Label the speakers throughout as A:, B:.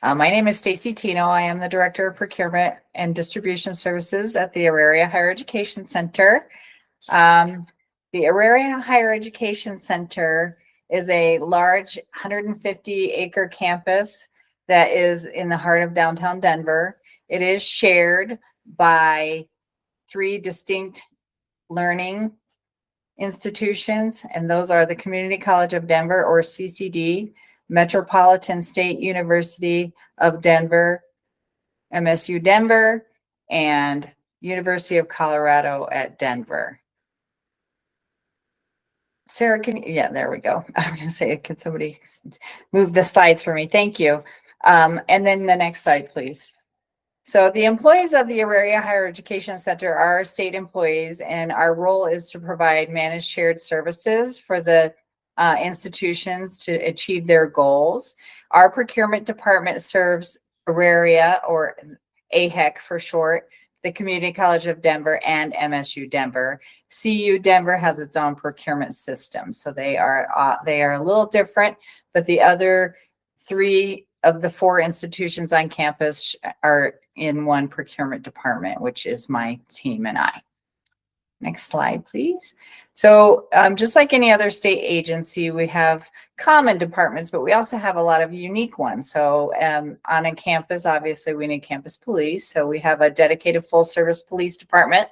A: My name is Stacy Tino. I am the Director of Procurement and Distribution Services at the Auraria Higher Education Center. The Auraria Higher Education Center is a large 150-acre campus that is in the heart of downtown Denver. It is shared by 3 distinct learning institutions, and those are the Community College of Denver, or CCD, Metropolitan State University of Denver, MSU Denver, and University of Colorado at Denver. Sarah, yeah, there we go. I was going to say, can somebody move the slides for me? Thank you. And then the next slide, please. So the employees of the Auraria Higher Education Center are state employees, and our role is to provide managed shared services for the institutions to achieve their goals. Our procurement department serves Auraria, or AHEC for short, the Community College of Denver, and MSU Denver. CU Denver has its own procurement system, so they are a little different, but the other 3 of the 4 institutions on campus are in one procurement department, which is my team and I. Next slide, please. So just like any other state agency, we have common departments, but we also have a lot of unique ones. So on a campus, obviously, we need campus police. So we have a dedicated full-service police department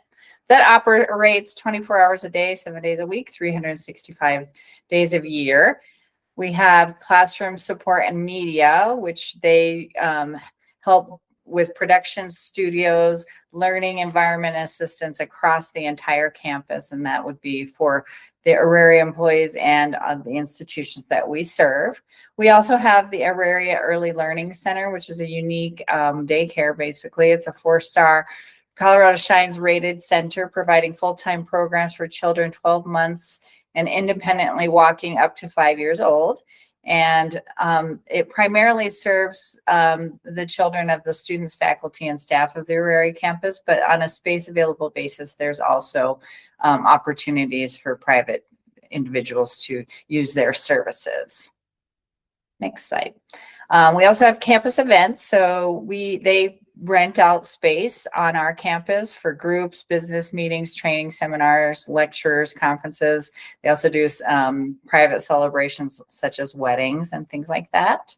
A: that operates 24 hours a day, 7 days a week, 365 days a year. We have classroom support and media, which they help with production studios, learning environment assistance across the entire campus, and that would be for the Auraria employees and the institutions that we serve. We also have the Auraria Early Learning Center, which is a unique daycare, basically. It's a 4-star Colorado Shines rated center providing full-time programs for children 12 months and independently walking up to 5 years old. And it primarily serves the children of the students, faculty, and staff of the Auraria campus, but on a space available basis, there's also opportunities for private individuals to use their services. Next slide. We also have campus events. So they rent out space on our campus for groups, business meetings, training, seminars, lectures, conferences. They also do private celebrations such as weddings and things like that.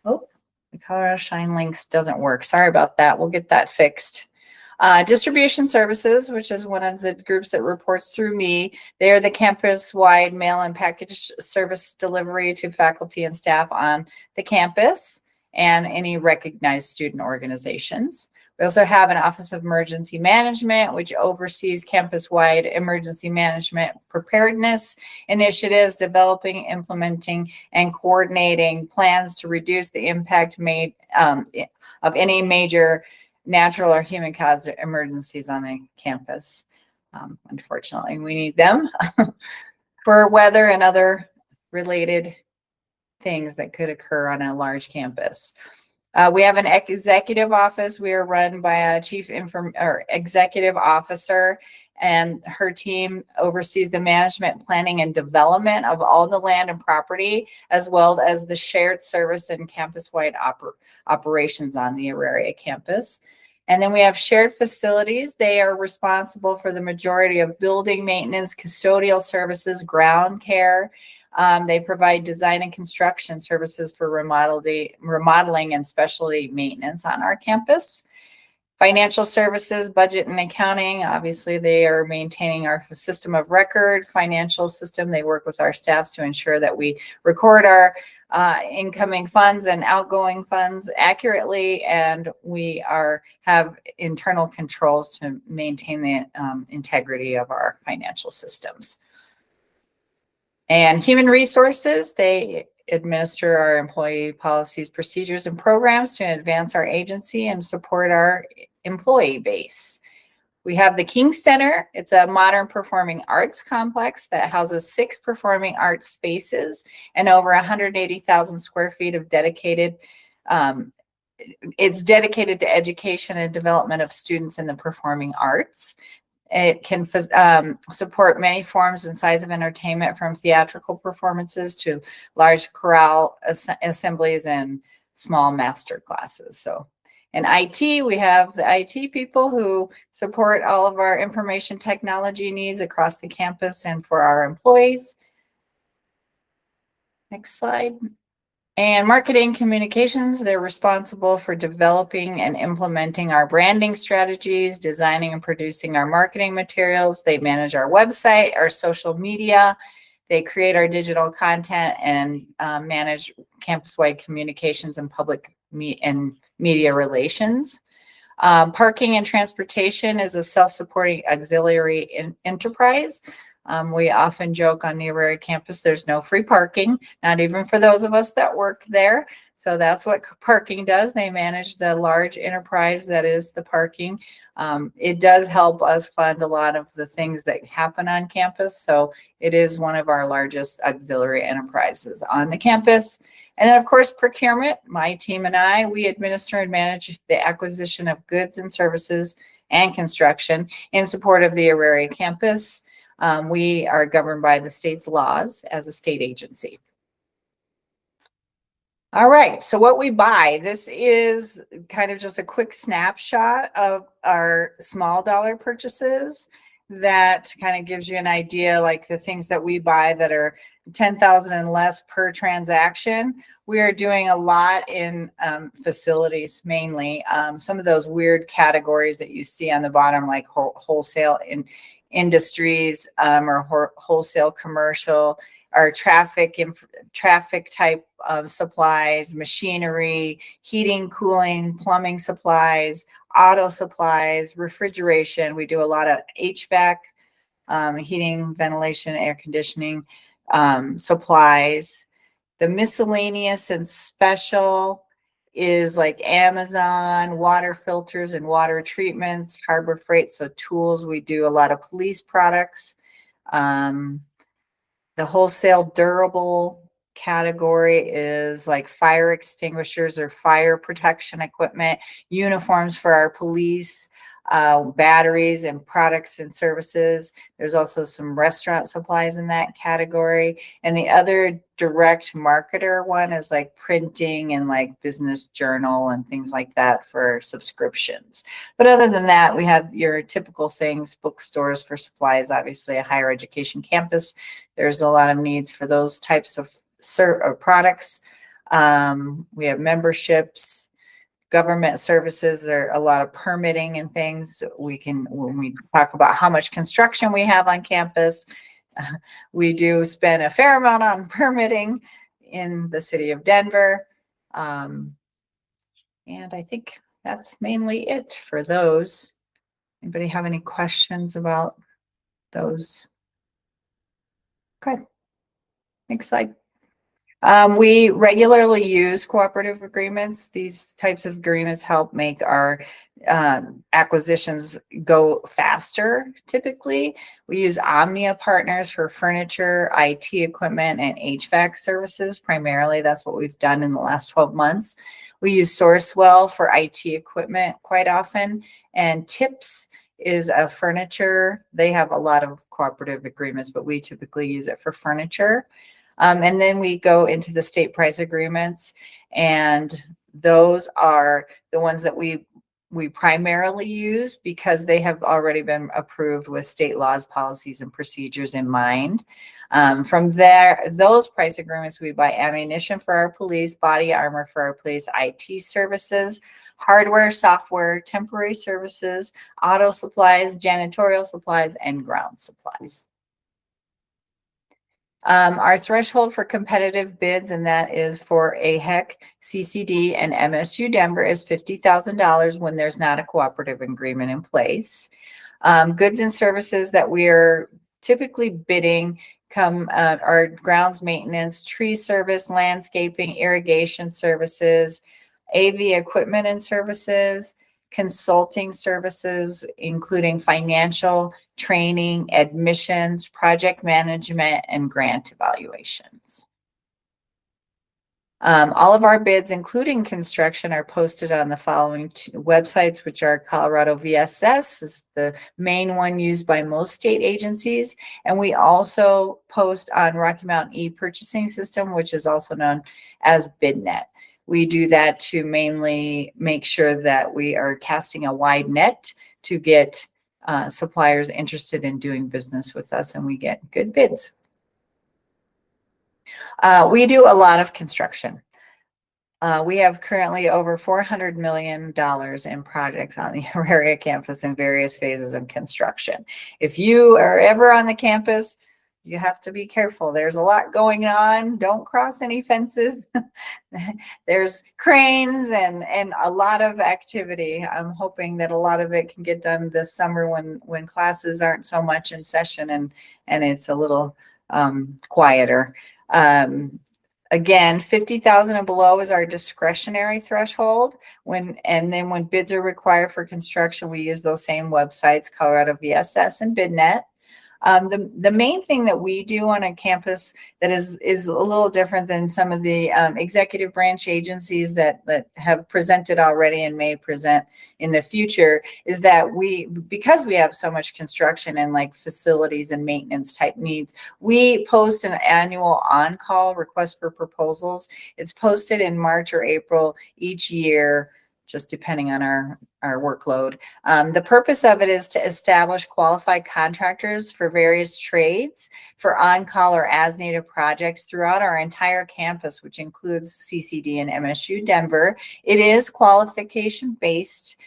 A: Oh, the Colorado Shine links doesn't work. Sorry about that. We'll get that fixed. Distribution services, which is one of the groups that reports through me. They are the campus-wide mail and package service delivery to faculty and staff on the campus and any recognized student organizations. We also have an Office of Emergency Management, which oversees campus-wide emergency management preparedness initiatives, developing, implementing, and coordinating plans to reduce the impact made of any major natural or human-caused emergencies on the campus. Unfortunately, we need them for weather and other related things that could occur on a large campus. We have an executive office. We are run by a chief executive officer, and her team oversees the management, planning, and development of all the land and property, as well as the shared service and campus-wide operations on the Auraria campus. And then we have shared facilities. They are responsible for the majority of building maintenance, custodial services, ground care. They provide design and construction services for remodeling and specialty maintenance on our campus. Financial services, budget and accounting. Obviously, they are maintaining our system of record, financial system. They work with our staffs to ensure that we record our incoming funds and outgoing funds accurately, and we have internal controls to maintain the integrity of our financial systems. And human resources, they administer our employee policies, procedures, and programs to advance our agency and support our employee base. We have the King Center. It's a modern performing arts complex that houses 6 performing arts spaces and over 180,000 square feet of dedicated. It's dedicated to education and development of students in the performing arts. It can support many forms and sizes of entertainment, from theatrical performances to large chorale assemblies and small master classes. So in IT, we have the IT people who support all of our information technology needs across the campus and for our employees. Next slide. And marketing communications, they're responsible for developing and implementing our branding strategies, designing and producing our marketing materials. They manage our website, our social media. They create our digital content and manage campus-wide communications and public media relations. Parking and transportation is a self-supporting auxiliary enterprise. We often joke on the Auraria campus, there's no free parking, not even for those of us that work there. So that's what parking does. They manage the large enterprise that is the parking. It does help us fund a lot of the things that happen on campus. So it is one of our largest auxiliary enterprises on the campus. And then, of course, procurement, my team and I, we administer and manage the acquisition of goods and services and construction in support of the Auraria campus. We are governed by the state's laws as a state agency. All right, so what we buy, this is kind of just a quick snapshot of our small dollar purchases that kind of gives you an idea, like the things that we buy that are 10,000 and less per transaction. We are doing a lot in facilities mainly. Some of those weird categories that you see on the bottom, like wholesale in industries or wholesale commercial, or traffic type of supplies, machinery, heating, cooling, plumbing supplies, auto supplies, refrigeration. We do a lot of HVAC, heating, ventilation, air conditioning supplies. The miscellaneous and special is like Amazon, water filters and water treatments, Harbor Freight, so tools. We do a lot of police products. The wholesale durable category is like fire extinguishers or fire protection equipment, uniforms for our police, batteries and products and services. There's also some restaurant supplies in that category. And the other direct marketer one is like printing and like business journal and things like that for subscriptions. But other than that, we have your typical things, bookstores for supplies, obviously a higher education campus. There's a lot of needs for those types of products. We have memberships, government services, or a lot of permitting and things. When we talk about how much construction we have on campus, we do spend a fair amount on permitting in the city of Denver. And I think that's mainly it for those. Anybody have any questions about those? Okay, next slide. We regularly use cooperative agreements. These types of agreements help make our acquisitions go faster. Typically, we use Omnia partners for furniture, IT equipment, and HVAC services. Primarily, that's what we've done in the last 12 months. We use Sourcewell for IT equipment quite often, and TIPS is a furniture. They have a lot of cooperative agreements, but we typically use it for furniture. And then we go into the state price agreements, and those are the ones that we primarily use because they have already been approved with state laws, policies, and procedures in mind. From there, those price agreements, we buy ammunition for our police, body armor for our police, IT services, hardware, software, temporary services, auto supplies, janitorial supplies, and ground supplies. Our threshold for competitive bids, and that is for AHEC, CCD, and MSU Denver, is $50,000 when there's not a cooperative agreement in place. Goods and services that we are typically bidding are grounds maintenance, tree service, landscaping, irrigation services, AV equipment and services, consulting services, including financial, training, admissions, project management, and grant evaluations. All of our bids, including construction, are posted on the following websites, which are Colorado VSS, is the main one used by most state agencies. And we also post on Rocky Mountain e-purchasing system, which is also known as BidNet. We do that to mainly make sure that we are casting a wide net to get suppliers interested in doing business with us, and we get good bids. We do a lot of construction. We have currently over $400 million in projects on the Auraria campus in various phases of construction. If you are ever on the campus, you have to be careful. There's a lot going on. Don't cross any fences. There's cranes and a lot of activity. I'm hoping that a lot of it can get done this summer when classes aren't so much in session and it's a little quieter. Again, 50,000 and below is our discretionary threshold. And then when bids are required for construction, we use those same websites, Colorado VSS and BidNet. The main thing that we do on a campus that is a little different than some of the executive branch agencies that have presented already and may present in the future is that because we have so much construction and like facilities and maintenance type needs, we post an annual on-call request for proposals. It's posted in March or April each year, just depending on our workload. The purpose of it is to establish qualified contractors for various trades for on-call or as-needed projects throughout our entire campus, which includes CCD and MSU Denver. It is qualification-based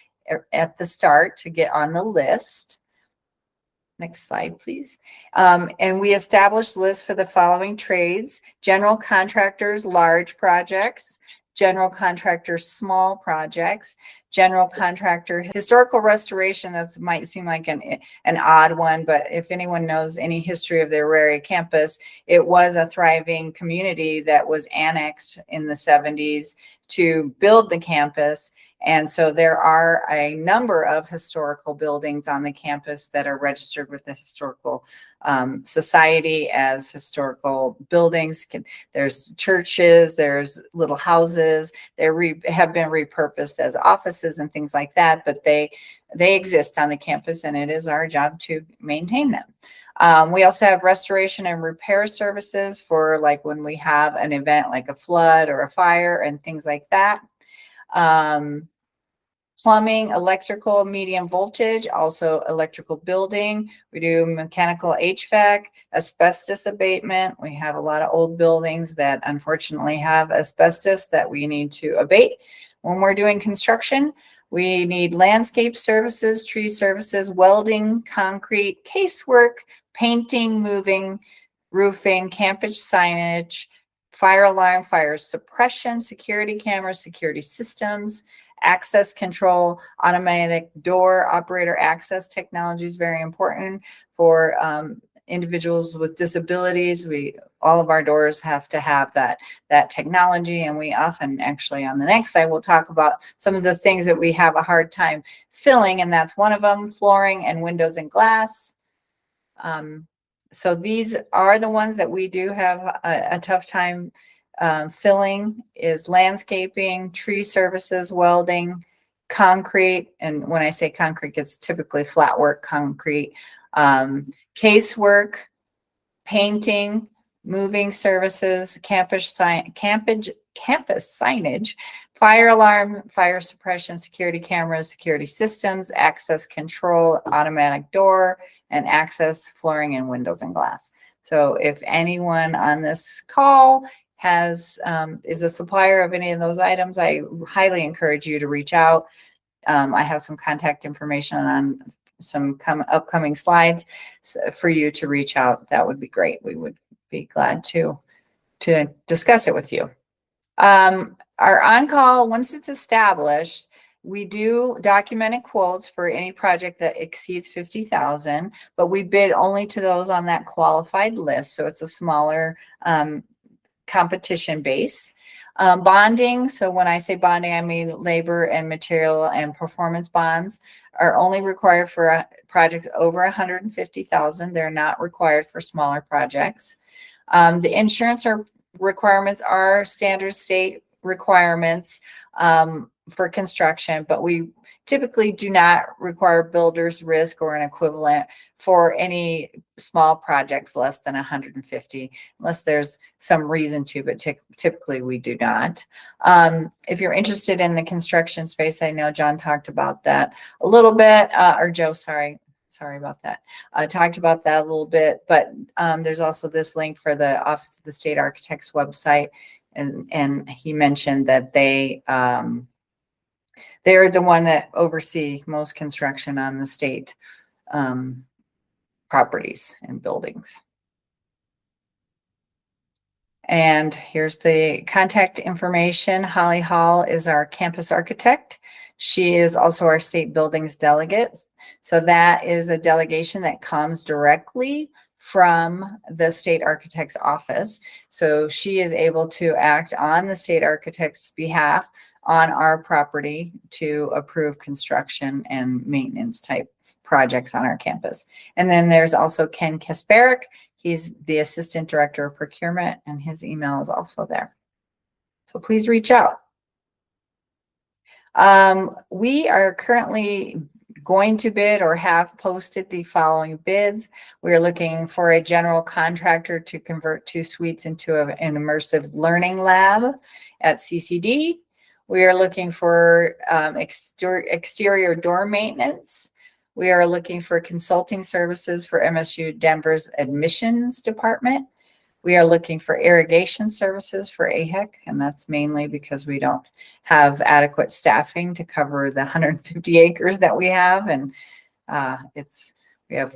A: at the start to get on the list. Next slide, please. And we established lists for the following trades: general contractors, large projects; general contractors, small projects; general contractor, historical restoration. That might seem like an odd one, but if anyone knows any history of the Auraria campus, it was a thriving community that was annexed in the 70s to build the campus. And so there are a number of historical buildings on the campus that are registered with the Historical Society as historical buildings. There's churches, there's little houses, they have been repurposed as offices and things like that, but they exist on the campus, and it is our job to maintain them. We also have restoration and repair services for like when we have an event like a flood or a fire and things like that. Plumbing, electrical, medium voltage, also electrical building. We do mechanical HVAC, asbestos abatement. We have a lot of old buildings that unfortunately have asbestos that we need to abate when we're doing construction. We need landscape services, tree services, welding, concrete, casework, painting, moving, roofing, campus signage, fire alarm, fire suppression, security cameras, security systems, access control, automatic door operator access technology is very important for individuals with disabilities. All of our doors have to have that technology, and we often actually on the next slide we'll talk about some of the things that we have a hard time filling, and that's one of them: flooring and windows and glass. So these are the ones that we do have a tough time filling. Is landscaping, tree services, welding, concrete, and when I say concrete, it's typically flat work concrete, casework, painting, moving services, campus signage, fire alarm, fire suppression, security cameras, security systems, access control, automatic door, and access, flooring, and windows and glass. So if anyone on this call is a supplier of any of those items, I highly encourage you to reach out. I have some contact information on some upcoming slides for you to reach out. That would be great. We would be glad to discuss it with you. Our on-call, once it's established, we do documented quotes for any project that exceeds 50,000, but we bid only to those on that qualified list. So it's a smaller competition base. Bonding, so when I say bonding, I mean labor and material and performance bonds, are only required for projects over 150,000. They're not required for smaller projects. The insurance requirements are standard state requirements. for construction, but we typically do not require builder's risk or an equivalent for any small projects less than 150, unless there's some reason to, but typically we do not. If you're interested in the construction space, I know John talked about that a little bit, or Joe, sorry about that. Talked about that a little bit, but there's also this link for the Office of the State Architect's website. And he mentioned that they're the one that oversee most construction on the state properties and buildings. And here's the contact information. Holly Hall is our campus architect. She is also our state buildings delegate. So that is a delegation that comes directly from the state architect's office. So she is able to act on the state architect's behalf on our property to approve construction and maintenance type projects on our campus. And then there's also Ken Kasparic. He's the Assistant Director of Procurement, and his email is also there. So please reach out. We are currently going to bid or have posted the following bids. We are looking for a general contractor to convert 2 suites into an immersive learning lab at CCD. We are looking for exterior door maintenance. We are looking for consulting services for MSU Denver's admissions department. We are looking for irrigation services for AHEC, and that's mainly because we don't have adequate staffing to cover the 150 acres that we have, and we have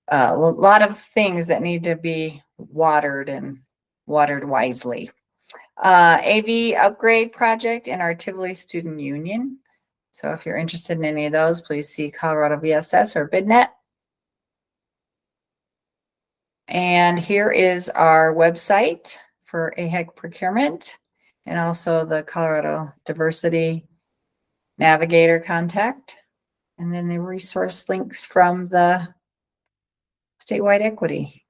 A: a lot of things that need to be watered and watered wisely. AV upgrade project in our Tivoli Student Union. So if you're interested in any of those, please see Colorado VSS or BidNet. And here is our website for AHEC procurement, and also the Colorado Diversity Navigator contact, and then the resource links from the statewide equity.